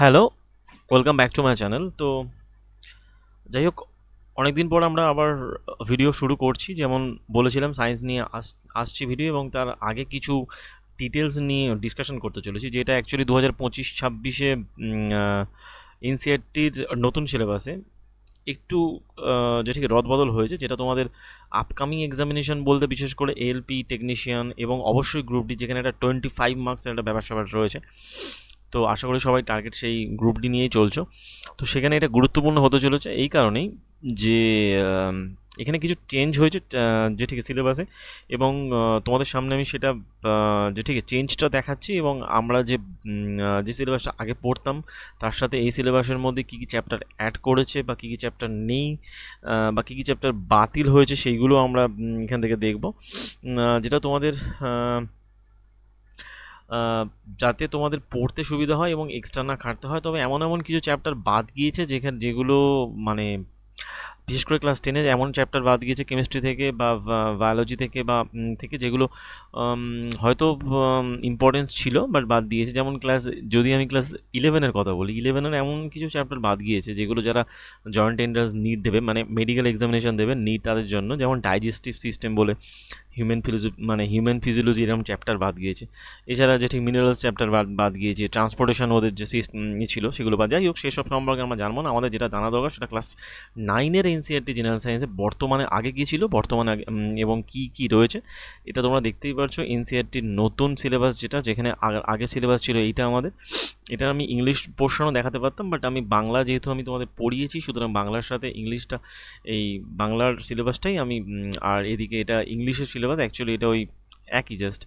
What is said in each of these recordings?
Hello, welcome back to my channel. তো যাই হোক, অনেকদিন পর আমরা আবার ভিডিও শুরু করছি। যেমন বলেছিলাম, সায়েন্স নিয়ে আসছি ভিডিও, এবং তার আগে কিছু ডিটেলস নিয়ে ডিসকাশন করতে চলেছি, যেটা অ্যাকচুয়ালি 2025-26-এ এনসিইআরটির নতুন সিলেবাসে একটু যেটা কি রদবদল হয়েছে, যেটা তোমাদের আপকামিং এক্সামিনেশন বলতে বিশেষ করে এএলপি টেকনিশিয়ান এবং অবশ্যই গ্রুপ ডি, যেখানে একটা 25 মার্কসের একটা ব্যাপার স্যাপার রয়েছে। তো আশা করি সবাই টার্গেট সেই গ্রুপ ডি নিয়েই চলছো। তো সেখানে এটা গুরুত্বপূর্ণ হতে চলেছে এই কারণেই যে এখানে কিছু চেঞ্জ হয়েছে যে ঠিক সিলেবাসে, এবং তোমাদের সামনে আমি সেটা যে ঠিক চেঞ্জটা দেখাচ্ছি, এবং আমরা যে সিলেবাসটা আগে পড়তাম তার সাথে এই সিলেবাসের মধ্যে কী কী চ্যাপ্টার অ্যাড করেছে বা কী কী চ্যাপ্টার নেই, বা কী কী চ্যাপ্টার বাতিল হয়েছে সেইগুলো আমরা এখান থেকে দেখব, যেটা তোমাদের যাতে তোমাদের পড়তে সুবিধা হয় এবং এক্সট্রা না খাটতে হয়। তবে এমন এমন কিছু চ্যাপ্টার বাদ গিয়েছে যেগুলো মানে বিশেষ করে ক্লাস 10-এ এমন চ্যাপ্টার বাদ গিয়েছে কেমিস্ট্রি থেকে বা বায়োলজি থেকে বা থেকে, যেগুলো হয়তো ইম্পর্টেন্স ছিল বাট বাদ দিয়েছে। যেমন যদি আমি ক্লাস 11-এর কথা বলি, 11-এর এমন কিছু চ্যাপ্টার বাদ গিয়েছে যেগুলো যারা জয়েন্ট এন্ট্রান্স নিট দেবে, মানে মেডিকেল এক্সামিনেশন দেবে নিট, তাদের জন্য। যেমন ডাইজেস্টিভ সিস্টেম বলে হিউম্যান ফিজিওলজি এরকম চ্যাপ্টার বাদ গিয়েছে। এছাড়া যে ঠিক মিনারেলস চ্যাপ্টার বাদ গিয়েছে, ট্রান্সপোর্টেশন ওদের যে সিস্টেম ছিল সেগুলো বাদ। যাই হোক, সেসব সম্পর্কে আমরা জানবো না। আমাদের যেটা জানা দরকার সেটা ক্লাস 9-এর এনসিইআরটি জেনারেল সায়েন্সে বর্তমানে আগে কী ছিল, বর্তমানে এবং কী কী রয়েছে এটা তোমরা দেখতেই পারছো। এনসিইআরটির নতুন সিলেবাস যেখানে আগে সিলেবাস ছিল এইটা আমাদের, এটা আমি ইংলিশ পোর্শনও দেখাতে পারতাম, বাট আমি বাংলা যেহেতু আমি তোমাদের পড়িয়েছি, সুতরাং বাংলার সাথে ইংলিশটা, এই বাংলার সিলেবাসটাই আমি আর এদিকে এটা ইংলিশের সিলেবাস। অ্যাকচুয়ালি এটা ওই একই, জাস্ট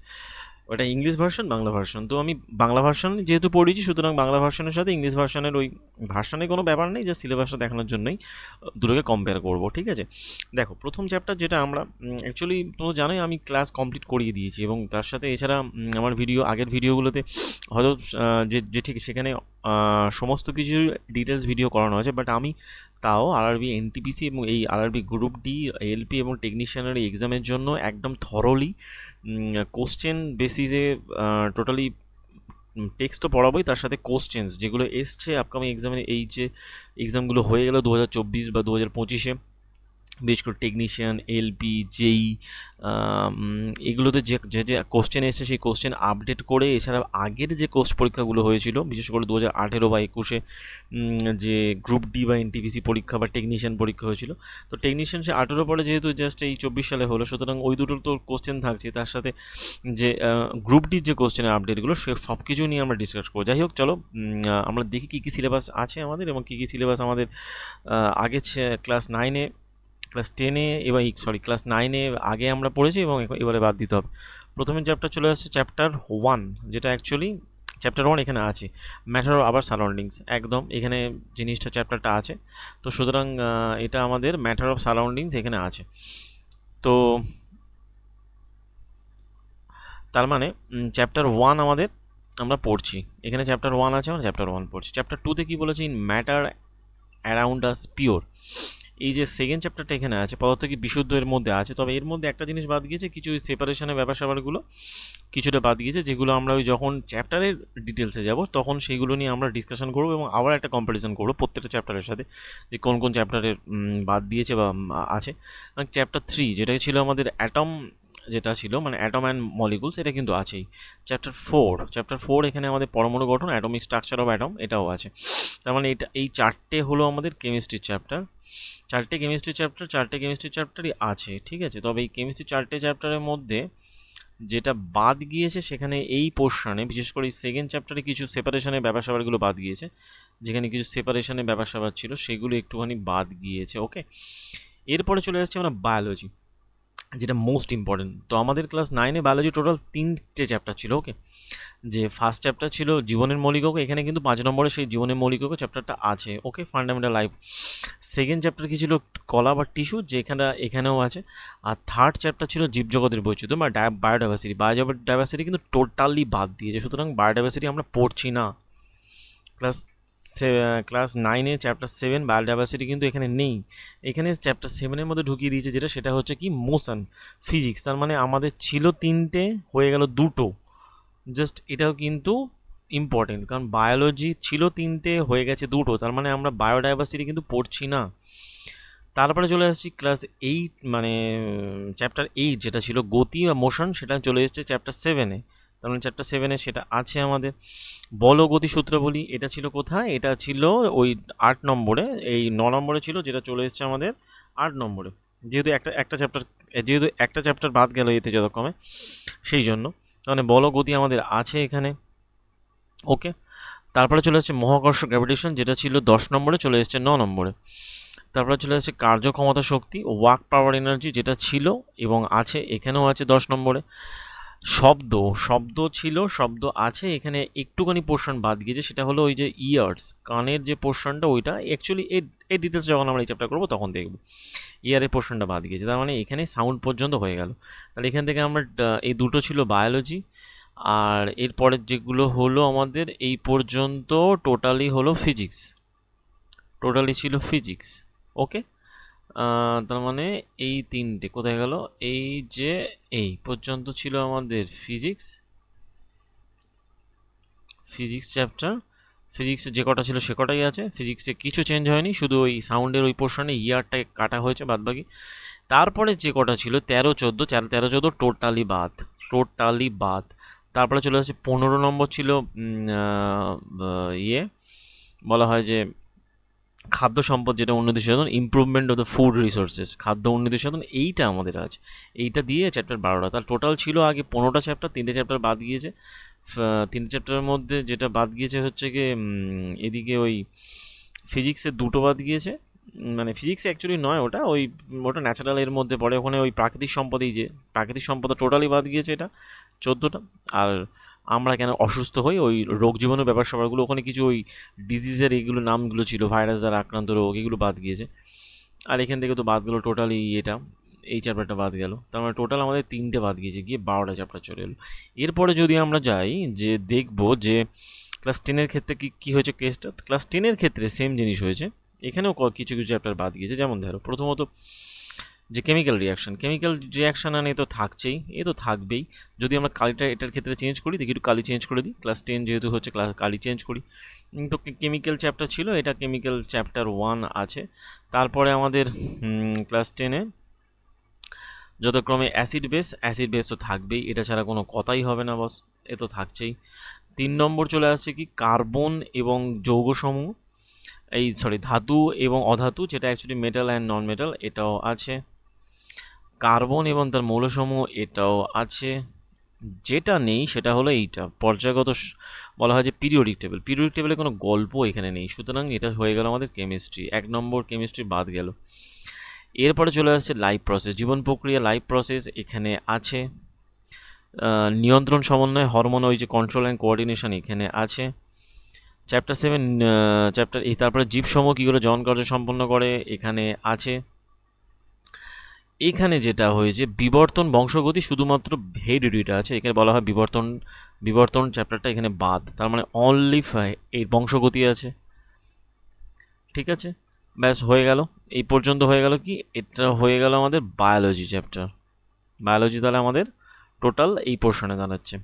ওটা ইংলিশ ভার্সন বাংলা ভার্সন। তো আমি বাংলা ভার্সন যেহেতু পড়িয়েছি, সুতরাং বাংলা ভার্সনের সাথে ইংলিশ ভার্সনের ওই ভার্সনে কোনো ব্যাপার নেই, যে সিলেবাসটা দেখানোর জন্যই দুটোকে কম্পেয়ার করব। ঠিক আছে, দেখো প্রথম চ্যাপ্টার যেটা আমরা অ্যাকচুয়ালি তোমরা জানোই আমি ক্লাস কমপ্লিট করিয়ে দিয়েছি, এবং তার সাথে এছাড়া আমার আগের ভিডিওগুলোতে হয়তো যে ঠিক সেখানে সমস্ত কিছু ডিটেলস ভিডিও করানো হয়েছে, বাট আমি তাও আরআরবি এনটিপিসি এবং এই আরআরবি গ্রুপ ডি, এএলপি এবং টেকনিশিয়ানের এক্সামের জন্য একদম থরলি কোশ্চেন বেসিসে টোটালি টেক্সট তো পড়াবোই, তার সাথে কোশ্চেন্স যেগুলো এসছে আপকামিং এক্সামে, এই যে এক্সামগুলো হয়ে গেল 2024 বা 2025-এ, বিশেষ করে টেকনিশিয়ান, এলপি, জেই, এগুলোতে যে কোশ্চেন এসেছে সেই কোশ্চেন আপডেট করে, এছাড়া আগের যে পরীক্ষাগুলো হয়েছিল বিশেষ করে 2018 বা 21-এ যে গ্রুপ ডি বা এনটিপিসি পরীক্ষা বা টেকনিশিয়ান পরীক্ষা হয়েছিল, তো টেকনিশিয়ান সে 18 পরে যেহেতু জাস্ট এই 24 সালে হলো, সুতরাং ওই দুটো তো কোশ্চেন থাকছে। তার সাথে যে গ্রুপ ডির যে কোশ্চেনের আপডেটগুলো সে সব কিছু নিয়ে আমরা ডিসকাস করবো। যাই হোক, চলো আমরা দেখি কী কী সিলেবাস আছে আমাদের, এবং কী কী সিলেবাস আমাদের আগে ক্লাস 9-এ, ক্লাস 10-এ এবার ক্লাস 9-এ আগে আমরা পড়েছি এবং এবারে বাদ দিতে হবে। প্রথমে চ্যাপ্টার চলে আসছে চ্যাপ্টার 1, যেটা অ্যাকচুয়ালি চ্যাপ্টার 1 এখানে আছে, ম্যাটার অফ আওয়ার সারাউন্ডিংস। একদম এখানে জিনিসটা চ্যাপ্টারটা আছে, তো সুতরাং এটা আমাদের ম্যাটার অফ সারাউন্ডিংস এখানে আছে। তো তার মানে চ্যাপ্টার 1 আমাদের আমরা পড়ছি, এখানে চ্যাপ্টার 1 আছে, আমরা চ্যাপ্টার 1 পড়ছি। চ্যাপ্টার 2-তে কী বলেছি, in matter around us pure. এই যে সেকেন্ড চ্যাপ্টারটা এখানে আছে, পদার্থ কি বিশুদ্ধ এর মধ্যে আছে, তবে এর মধ্যে একটা জিনিস বাদ গিয়েছে, কিছু সেপারেশনের ব্যাপার স্যাপারগুলো কিছুটা বাদ গিয়েছে, যেগুলো আমরা ওই যখন চ্যাপ্টারের ডিটেলসে যাব তখন সেইগুলো নিয়ে আমরা ডিসকাশন করবো, এবং আবার একটা কম্পারিজন করবো প্রত্যেকটা চ্যাপ্টারের সাথে, যে কোন কোন চ্যাপ্টারের বাদ দিয়েছে বা আছে। চ্যাপ্টার 3 যেটা ছিল আমাদের অ্যাটম, যেটা ছিল মানে অ্যাটম অ্যান্ড মলিকুলস, এটা কিন্তু আছেই। চ্যাপ্টার 4 এখানে আমাদের পরমাণু গঠন, অ্যাটমিক স্ট্রাকচার অফ অ্যাটম, এটাও আছে। তার মানে এই চারটে হলো আমাদের কেমিস্ট্রির চ্যাপ্টার। চারটে কেমিস্ট্রি চ্যাপ্টারই আছে, ঠিক আছে। তবে এই কেমিস্ট্রি চারটে চ্যাপ্টারের মধ্যে যেটা বাদ গিয়েছে সেখানে এই পোর্শনে, বিশেষ করে এই সেকেন্ড চ্যাপ্টারে কিছু সেপারেশনের ব্যাপার স্যাপারগুলো বাদ গিয়েছে, যেখানে কিছু সেপারেশনের ব্যাপার স্যাপার ছিল সেগুলো একটুখানি বাদ গিয়েছে। ওকে, এরপরে চলে যাচ্ছি আমরা বায়োলজি, যেটা মোস্ট ইম্পর্টেন্ট। তো আমাদের ক্লাস 9-এ বায়োলজি টোটাল 3টে চ্যাপ্টার ছিল। ওকে, যে ফার্স্ট চ্যাপ্টার ছিল জীবনের মৌলিকক, এখানে কিন্তু 5 নম্বরে সেই জীবনের মৌলিকক চ্যাপ্টারটা আছে। ওকে, ফান্ডামেন্টাল লাইফ। সেকেন্ড চ্যাপ্টার কি ছিল, কলা বা টিস্যু, এখানেও আছে। আর থার্ড চ্যাপ্টার ছিল জীবজগতের বৈচিত্র্য বা বায়োডাইভার্সিটি। বায়োডাইভার্সিটি কিন্তু টোটালি বাদ দিয়েছে, সুতরাং বায়োডাইভার্সিটি আমরা পড়ছি না। ক্লাস ক্লাস 9-এ চ্যাপ্টার 7 বায়োডাইভার্সিটি কিন্তু এখানে নেই, এখানে চ্যাপ্টার 7-এর মধ্যে ঢুকিয়ে দিয়েছে, সেটা হচ্ছে কি মোশন ফিজিক্স। তার মানে আমাদের ছিল 3টে, হয়ে গেল 2টো, জাস্ট এটাও কিন্তু ইম্পর্টেন্ট, কারণ বায়োলজি ছিল 3টে, হয়ে গেছে 2টো, তার মানে আমরা বায়োডাইভার্সিটি কিন্তু পড়ছি না। তারপরে চলে আসছি ক্লাস 8, মানে চ্যাপ্টার 8 যেটা ছিল গতি বা মোশন, সেটা চলে এসেছে চ্যাপ্টার 7-এ। তার মানে চ্যাপ্টার 7-এ সেটা আছে আমাদের। বল ও গতি সূত্রাবলী, এটা ছিল কোথায়? এটা ছিল ওই 8 নম্বরে, এই 9 নম্বরে ছিল, যেটা চলে এসেছে আমাদের 8 নম্বরে। যেহেতু একটা চ্যাপ্টার বাদ গেল এতে যথাক্রমে, সেই জন্য মানে বল ও গতি আমাদের আছে এখানে। ওকে, তারপরে চলে আসছে মহাকর্ষ গ্র্যাভিটেশন, যেটা ছিল 10 নম্বরে, চলে এসেছে 9 নম্বরে। তারপরে চলে আসছে কার্যক্ষমতা শক্তি, ওয়ার্ক পাওয়ার এনার্জি, যেটা ছিল এবং আছে এখানেও আছে 10 নম্বরে। শব্দ, শব্দ আছে এখানে, একটুখানি পোর্শন বাদ গিয়েছে, সেটা হলো ওই যে ইয়ার্স, কানের যে পোর্শনটা, ওইটা অ্যাকচুয়ালি এই ডিটেলস যখন আমরা এই চ্যাপ্টার করবো তখন দেখব। ইয়ারের পোর্শনটা বাদ গিয়েছে, তার মানে এখানে সাউন্ড পর্যন্ত হয়ে গেল। তাহলে এখান থেকে আমরা এই দুটো ছিল বায়োলজি, আর এরপরের যেগুলো হলো আমাদের এই পর্যন্ত টোটালি হলো ফিজিক্স, টোটালি ছিল ফিজিক্স। ওকে, তার মানে এই 3টে কোথায় গেল? এই যে এই পর্যন্ত ছিল আমাদের ফিজিক্স চ্যাপ্টার। ফিজিক্সে যে কটা ছিল সে কটাই আছে, ফিজিক্সে কিছু চেঞ্জ হয়নি, শুধু ওই সাউন্ডের ওই পোর্শনে ইয়ারটাকে কাটা হয়েছে, বাদবাকি। তারপরে যে কটা ছিল 13, 14 টোটালি বাদ। তারপরে চলে আসছে 15 নম্বর ছিল ইয়ে বলা হয় যে খাদ্য সম্পদ, যেটা উন্নতি সাধন, improvement of the food resources, খাদ্য উন্নতি সাধন, এইটা আমাদের আছে। এইটা দিয়ে চ্যাপ্টার 12টা, তার টোটাল ছিল আগে 15টা চ্যাপ্টার, 3টে চ্যাপ্টার বাদ গিয়েছে। 3টে চ্যাপ্টারের মধ্যে যেটা বাদ গিয়েছে হচ্ছে গিয়ে এদিকে ওই ফিজিক্সের 2টো বাদ গিয়েছে, মানে ফিজিক্সে অ্যাকচুয়ালি নয়, ওটা ন্যাচারাল এর মধ্যে পড়ে, ওখানে ওই প্রাকৃতিক সম্পদেই, যে প্রাকৃতিক সম্পদ টোটালি বাদ গিয়েছে, এটা 14টা। আর আমরা কেন অসুস্থ হই, ওই রোগ জীবাণু ব্যাপার স্যাপারগুলো, ওখানে কিছু ওই ডিজিজের এইগুলো নামগুলো ছিল, ভাইরাস দ্বারা আক্রান্ত রোগ, এগুলো বাদ গিয়েছে। আর এখান থেকে তো বাদ গেলো টোটালি এটা, এই চ্যাপ্টারটা বাদ গেল, তার মানে টোটাল আমাদের 3টে বাদ গিয়েছে, গিয়ে 12টা চ্যাপ্টার চলে এলো। এরপরে যদি আমরা যাই যে দেখব যে ক্লাস 10-এর ক্ষেত্রে কী হয়েছে কেসটা, ক্লাস 10-এর ক্ষেত্রে সেম জিনিস হয়েছে, এখানেও কিছু কিছু চ্যাপ্টার বাদ গিয়েছে। যেমন ধরো প্রথমত যে কেমিক্যাল রিয়াকশান আনে, তো থাকছেই, এ তো থাকবেই। যদি আমরা কালিটা এটার ক্ষেত্রে চেঞ্জ করি, দেখি একটু কালি চেঞ্জ করে দিই, ক্লাস 10 যেহেতু হচ্ছে, কালি চেঞ্জ করি। তো কেমিক্যাল চ্যাপ্টার ছিল, এটা কেমিক্যাল চ্যাপ্টার 1 আছে। তারপরে আমাদের ক্লাস 10-এ যথাক্রমে অ্যাসিড বেস তো থাকবেই, এটা ছাড়া কোনো কথাই হবে না, বস, এ তো থাকছেই। 3 নম্বর চলে আসছে কি কার্বন এবং যৌগসমূহ, ধাতু এবং অধাতু, যেটা actually metal and non metal, এটাও আছে। কার্বন এবং তার মৌলসমূহ, এটাও আছে। যেটা নেই সেটা হলো এইটা পর্যায়গত, বলা হয় যে পিরিয়ডিক টেবিলে কোনো গল্প এখানে নেই, সুতরাং এটা হয়ে গেল আমাদের কেমিস্ট্রি, 1 নম্বর কেমিস্ট্রি বাদ গেল। এরপরে চলে আসছে লাইফ প্রসেস, জীবন প্রক্রিয়া, লাইফ প্রসেস এখানে আছে। নিয়ন্ত্রণ, সমন্বয়, হরমোন, ওই যে কন্ট্রোল অ্যান্ড কোঅর্ডিনেশন, এখানে আছে। চ্যাপ্টার 7, তারপরে জীবসমূহ কীগুলো জন কার্য সম্পন্ন করে, এখানে আছে। এখানে যেটা হয়েছে বিবর্তন, বংশগতি, শুধুমাত্র হেরিডিটিটা আছে, এখানে বলা হয় বিবর্তন চ্যাপ্টারটা এখানে বাদ, তার মানে অনলি এই বংশগতি আছে। ঠিক আছে, ব্যাস হয়ে গেল, এই পর্যন্ত হয়ে গেল। কি এটা হয়ে গেল আমাদের বায়োলজি চ্যাপ্টার। বায়োলজি তাহলে আমাদের টোটাল এই পোর্শনে দাঁড়াচ্ছে,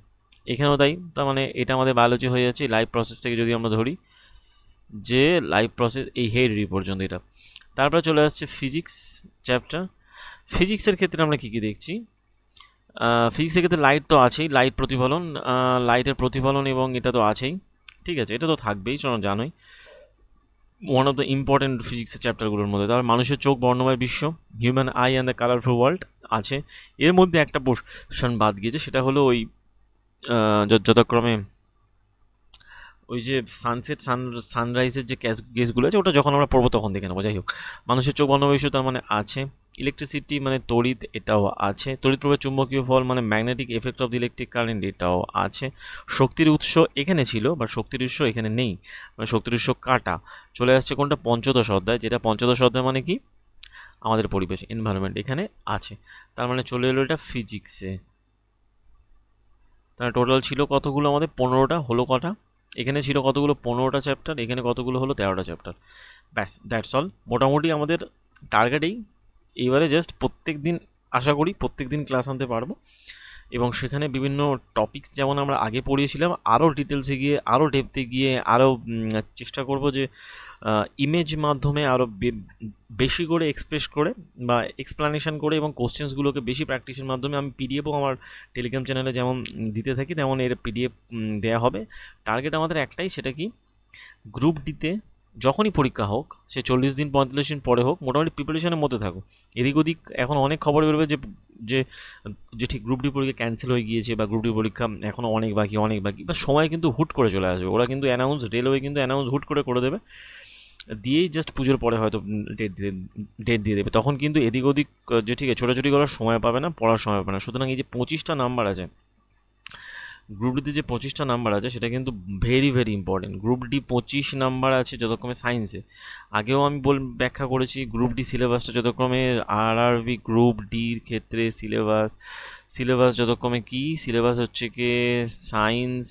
এখানেও তাই, তার মানে এটা আমাদের বায়োলজি হয়ে যাচ্ছে। লাইফ প্রসেস থেকে যদি আমরা ধরি যে লাইফ প্রসেস এই হেরিডিটি পর্যন্ত এটা। তারপরে চলে আসছে ফিজিক্স চ্যাপ্টার। ফিজিক্সের ক্ষেত্রে আমরা কী কী দেখছি? ফিজিক্সের ক্ষেত্রে লাইট তো আছেই, লাইটের প্রতিফলন এবং এটা তো আছেই, ঠিক আছে, এটা তো থাকবেই, জানোই, ওয়ান অফ দ্য ইম্পর্টেন্ট ফিজিক্সের চ্যাপ্টারগুলোর মধ্যে। তারপর মানুষের চোখ, বর্ণময় বিশ্ব, human I and the colourful world আছে। এর মধ্যে একটা পোর্শন বাদ গিয়েছে, সেটা হলো ওই যথাক্রমে ওই যে সানরাইজের যে কেসগুলো আছে, ওটা যখন আমরা পড়বো তখন দেখে নেবো। যাই হোক, মানুষের চোখ, বর্ণময় বিশ্ব তার মানে আছে। ইলেকট্রিসিটি মানে তড়িৎ, এটাও আছে। তড়িৎ প্রবাহের চুম্বকীয় ফল মানে magnetic effect of the electric current, এটাও আছে। শক্তির উৎস এখানে ছিল, বাট শক্তির উৎস এখানে নেই, মানে শক্তির উৎস কাটা। চলে আসছে কোনটা? পঞ্চদশ অধ্যায়, যেটা পঞ্চদশ অধ্যায় মানে কি আমাদের পরিবেশ, এনভায়রনমেন্ট, এখানে আছে। তার মানে চলে এলো এটা ফিজিক্সে। তাহলে টোটাল ছিল কতগুলো আমাদের? 15টা, হলো কটা? এখানে ছিল কতগুলো? 15টা চ্যাপ্টার, এখানে কতগুলো হলো? 13টা চ্যাপ্টার। ব্যাস, দ্যাটস অল। মোটামুটি আমাদের টার্গেট এইবারে জাস্ট প্রত্যেক দিন, আশা করি প্রত্যেক দিন ক্লাস আনতে পারবো, এবং সেখানে বিভিন্ন টপিকস যেমন আমরা আগে পড়িয়েছিলাম, আরও ডিটেলসে গিয়ে, আরও ডেপথে গিয়ে, আরও চেষ্টা করব যে ইমেজ মাধ্যমে আরও বেশি করে এক্সপ্রেস করে বা এক্সপ্লানেশন করে এবং কোশ্চেন্সগুলোকে বেশি প্র্যাকটিসের মাধ্যমে আমি পিডিএফও আমার টেলিগ্রাম চ্যানেলে যেমন দিতে থাকি তেমন এর পিডিএফ দেওয়া হবে। টার্গেট আমাদের একটাই, সেটা কি, গ্রুপ ডিতে যখনই পরীক্ষা হোক, সে 40 দিন 45 দিন পরে হোক, মোটামুটি প্রিপারেশনের মধ্যে থাকো। এদিক ওদিক এখন অনেক খবর বেরোবে যে যে যে ঠিক গ্রুপ ডি পরীক্ষা ক্যান্সেল হয়ে গিয়েছে বা গ্রুপ ডি পরীক্ষা এখনও অনেক বাকি বা সময় কিন্তু হুট করে চলে আসবে। ওরা কিন্তু রেলওয়ে কিন্তু অ্যানাউন্স হুট করে দেবে, দিয়েই জাস্ট পুজোর পরে হয়তো ডেট দিয়ে দেবে। তখন কিন্তু এদিক ওদিক যে ঠিক আছে ছোটাছুটি করার সময় পাবে না, পড়ার সময় পাবে না। সুতরাং এই যে 25টা নাম্বার আছে গ্রুপ ডিতে, যে 25টা নাম্বার আছে সেটা কিন্তু very very important. Group D 25 number আছে যতক্রমে সায়েন্সে। আগেও আমি ব্যাখ্যা করেছি গ্রুপ ডি সিলেবাসটা যতক্রমে আরআরবি গ্রুপ ডির ক্ষেত্রে সিলেবাস যতক্রমে কি সিলেবাস হচ্ছে কি সায়েন্স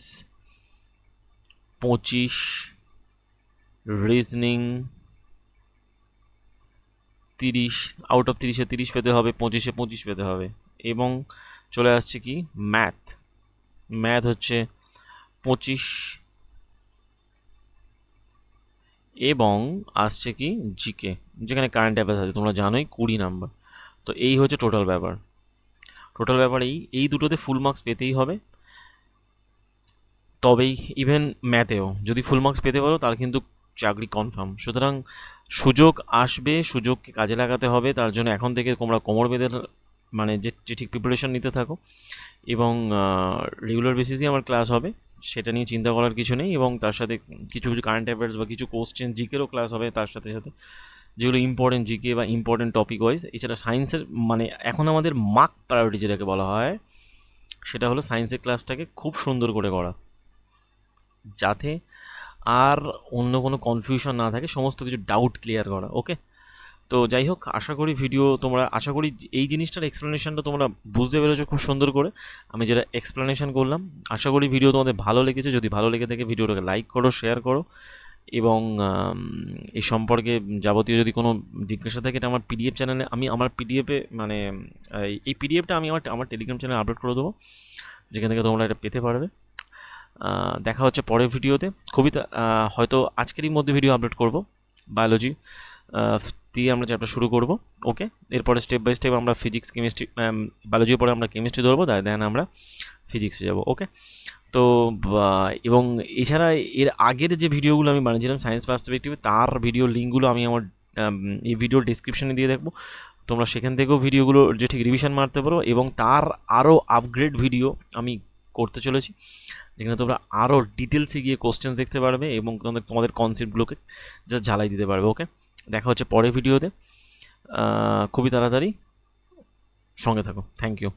25, রিজনিং 30, আউট অফ 30-এ 30 পেতে হবে, 25-এ 25 পেতে হবে। এবং চলে আসছে কি ম্যাথ হচ্ছে 25, এবং আসছে কি জিকে, যেখানে কারেন্ট অ্যাফেয়ার্স আছে তোমরা জানোই 20 নাম্বার। তো এই হচ্ছে টোটাল ব্যাপার। এই দুটোতে ফুল মার্কস পেতেই হবে, তবেই ইভেন ম্যাথেও যদি ফুল মার্কস পেতে পারো তার কিন্তু চাকরি কনফার্ম। সুতরাং সুযোগ আসবে, সুযোগকে কাজে লাগাতে হবে। তার জন্য এখন থেকে তোমরা কোমর বেঁধে মানে যে ঠিক প্রিপারেশন নিতে থাকো, এবং রেগুলার বেসিসই আমার ক্লাস হবে, সেটা নিয়ে চিন্তা করার কিছু নেই। এবং তার সাথে কিছু কারেন্ট অ্যাফেয়ার্স বা কিছু কোশ্চেন জিকেরও ক্লাস হবে তার সাথে সাথে, যেগুলো ইম্পর্টেন্ট জিকে বা ইম্পর্টেন্ট টপিক ওয়াইজ। এছাড়া সায়েন্সের মানে এখন আমাদের মার্ক প্রায়োরিটি যেটাকে বলা হয়, সেটা হলো সায়েন্সের ক্লাসটাকে খুব সুন্দর করে করা, যাতে আর অন্য কোনো কনফিউশন না থাকে, সমস্ত কিছু ডাউট ক্লিয়ার করা। ওকে, তো যাই হোক, আশা করি এই জিনিসটার এক্সপ্লেনেশনটা তোমরা বুঝতে পেরেছো খুব সুন্দর করে। আমি যেটা এক্সপ্লেনেশন করলাম, আশা করি ভিডিও তোমাদের ভালো লেগেছে। যদি ভালো লেগে থাকে ভিডিওটাকে লাইক করো, শেয়ার করো, এবং এই সম্পর্কে যাবতীয় যদি কোনো জিজ্ঞাসা থাকে এটা আমার পিডিএফ চ্যানেলে, আমি আমার পিডিএফে মানে এই পিডিএফটা আমি আমার টেলিগ্রাম চ্যানেলে আপলোড করে দেবো, যেখান থেকে তোমরা এটা পেতে পারবে। দেখা হচ্ছে পরের ভিডিওতে। কবিতা হয়তো আজকেরই মধ্যে ভিডিও আপলোড করব, বায়োলজি দিয়ে আমরা চ্যাপ্টার শুরু করব। ওকে, এরপরে স্টেপ বাই স্টেপ আমরা ফিজিক্স কেমিস্ট্রি, বায়োলজির পরে আমরা কেমিস্ট্রি ধরবো, দেন আমরা ফিজিক্সে যাব। ওকে, তো এবং এছাড়া এর আগের যে ভিডিওগুলো আমি বানিয়েছিলাম সায়েন্স পার্সপেক্টিভে, তার ভিডিও লিঙ্কগুলো আমি আমার এই ভিডিওর ডিসক্রিপশানে দিয়ে দেখবো। তোমরা সেখান থেকেও ভিডিওগুলো যে ঠিক রিভিশন মারতে পারো, এবং তার আরও আপগ্রেড ভিডিও আমি করতে চলেছি, যেখানে তোমরা আরও ডিটেলসে গিয়ে কোশ্চেন্স দেখতে পারবে এবং তোমাদের কনসেপ্টগুলোকে জাস্ট ঝালাই দিতে পারবে। ওকে, দেখা হচ্ছে পরের ভিডিওতে, খুবই তাড়াতাড়ি, সঙ্গে থাকো। Thank you.